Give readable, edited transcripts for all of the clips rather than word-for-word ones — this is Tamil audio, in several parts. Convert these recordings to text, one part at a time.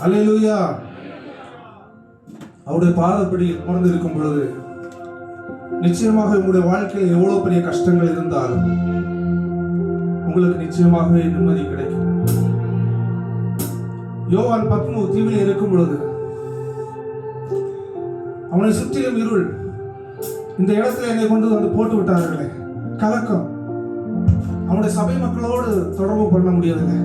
அல்லேலூயா. அவருடைய பாதப்படி அமர்ந்து இருக்கும் பொழுது நிச்சயமாக உங்களுடைய வாழ்க்கையில் எவ்வளவு பெரிய கஷ்டங்கள் இருந்தாலும் உங்களுக்கு நிச்சயமாகவே நிம்மதி கிடைக்கும். யோவான் பத்மு தீவில் இருக்கும் பொழுது அவனை சுற்றிலும் இருள், இந்த இடத்துல என்னை கொண்டு வந்து போட்டு விட்டார்களே, கலக்கம். அவனுடைய சபை மக்களோடு தொடர்பு பண்ண முடியவில்லை.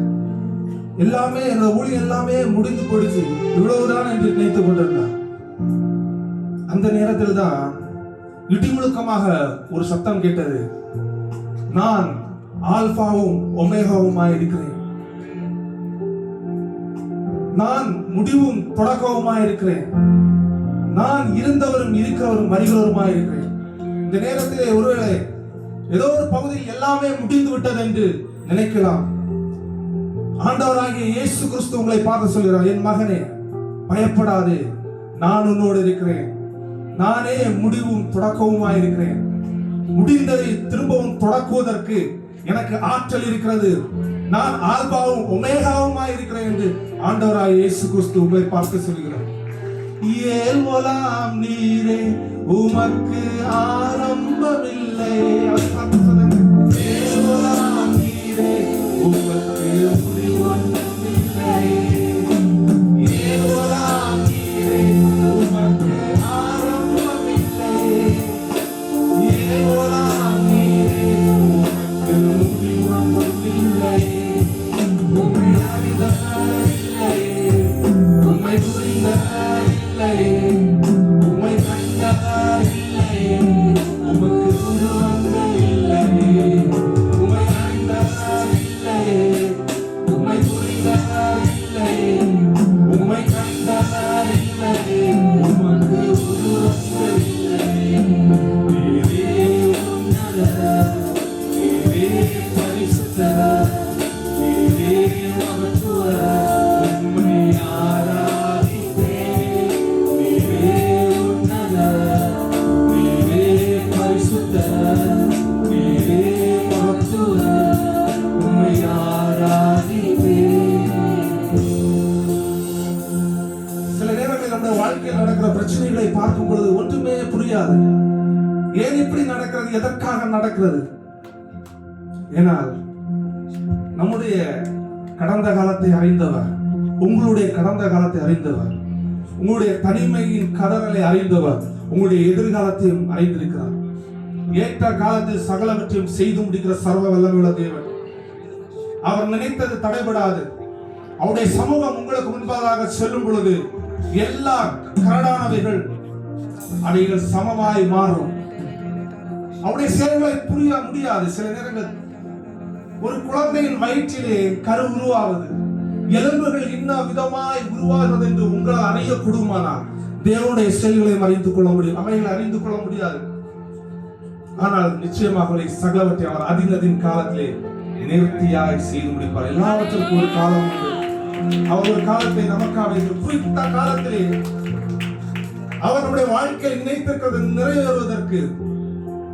எல்லாமே என்னோட ஊழியம் எல்லாமே முடிந்து போயிடுச்சு, இவ்வளவுதான் என்று நினைத்துக் கொண்டிருந்தான். அந்த நேரத்தில் தான் இடிமுழுக்கமாக ஒரு சத்தம் கேட்டது. நான் ஆல்பாவும் ஒமேகாவுமாய் இருக்கிறேன், நான் முடிவும் தொடக்கவுமாய் இருக்கிறேன், நான் இருந்தவரும் இருக்கிறவரும் வருகிறவருமாய் இருக்கிறேன். இந்த நேரத்திலே ஒருவேளை ஏதோ ஒரு பகுதியில் எல்லாமே முடிந்து விட்டது என்று நினைக்கலாம். ஆண்டவராகிய இயேசு கிறிஸ்து உங்களை பார்த்து சொல்கிறார், என் மகனே பயப்படாதே, நான் உன்னோடு இருக்கிறேன், நானே முடிவும் தொடக்கவுமாய் இருக்கிறேன், முடிந்ததை திரும்பவும் தொடக்குவதற்கு எனக்கு ஆற்றல் இருக்கிறது, நான் ஆல்பாவும் ஒமேகாவுமாய் இருக்கிறேன் என்று ஆண்டவராகிய இயேசு கிறிஸ்து உங்களை பார்த்து சொல்கிறார். ஏல்வலாம் நீரே உமக்கு ஆரம்பமில்லை, ஏல்வலாம் நீரே உமக்கு முடிவொன்றுமில்லை, ஏல்வலாம் நீரே உமக்கு ஆரம்பமில்லை, ஏல்வலாம் நீரே உமக்கு முடிவொன்றுமில்லை, உம்மை அறிந்தவரில்லை, உம்மை புரிந்தவரில்லை, உம்மை கண்டவரில்லை, உமக்கு உருவங்களில்லை, உம்மை அறிந்தவரில்லை, உம்மை புரிந்தவரில்லை, உம்மை கண்டவரில்லை, உமக்கு உருவங்களில்லை. நீரே உன்னதர், நீரே பரிசுத்தர், நீரே மகத்துவர், உம்மை ஆராதிப்பேன். நீரே உன்னதர், நீரே பரிசுத்தர், நீரே மகத்துவர், உம்மை ஆராதிப்பேன். சில நேரங்களில் நம்முடைய வாழ்க்கையில் நடக்கிற பிரச்சனைகளை பார்க்கும் பொழுது ஒன்றுமே புரியாது. ஏன் இப்படி நடக்கிறது, எதற்காக நடக்கிறது? ஏனால் நம்முடைய கடந்த காலத்தை அறிந்தவர், உங்களுடைய கடந்த காலத்தை அறிந்தவர், உங்களுடைய தனிமையின் கதறலை அறிந்தவர், உங்களுடைய எதிர்காலத்தையும் அறிந்திருக்கிறார். ஏற்ற காலத்தில் சகலவற்றையும் செய்து முடிக்கிற சர்வ வல்லமையுள்ள தேவன். அவர் நினைத்தது தடைபடாது. அவருடைய சமூகம் உங்களுக்கு முன்பதாக செல்லும் பொழுது எல்லா கரடானவைகள் அவைகள் சமமாய் மாறும். அவருடைய செயல்களை புரிய முடியாது. சில நேரங்கள் ஒரு குழந்தையின் வயிற்றிலே கரு உருவாவது, எலும்புகள் இன்ன விதமாய் உருவாகிறது என்று உங்களால் அறிய கூடுமானால் தேவனுடைய செயல்களை அறிந்து கொள்ள முடியும். அவைகளை அறிந்து கொள்ள முடியாது. ஆனால் நிச்சயமாக சகலவற்றை அவர் அதின் காலத்திலே நேர்த்தியாய் செய்து முடிப்பார். எல்லாவற்றுக்கும் ஒரு காலம் உண்டு. அவர் ஒரு காலத்தை நமக்காக குறித்த காலத்திலே அவருடைய வாழ்க்கையை நினைத்திருக்கிறது நிறைவேறுவதற்கு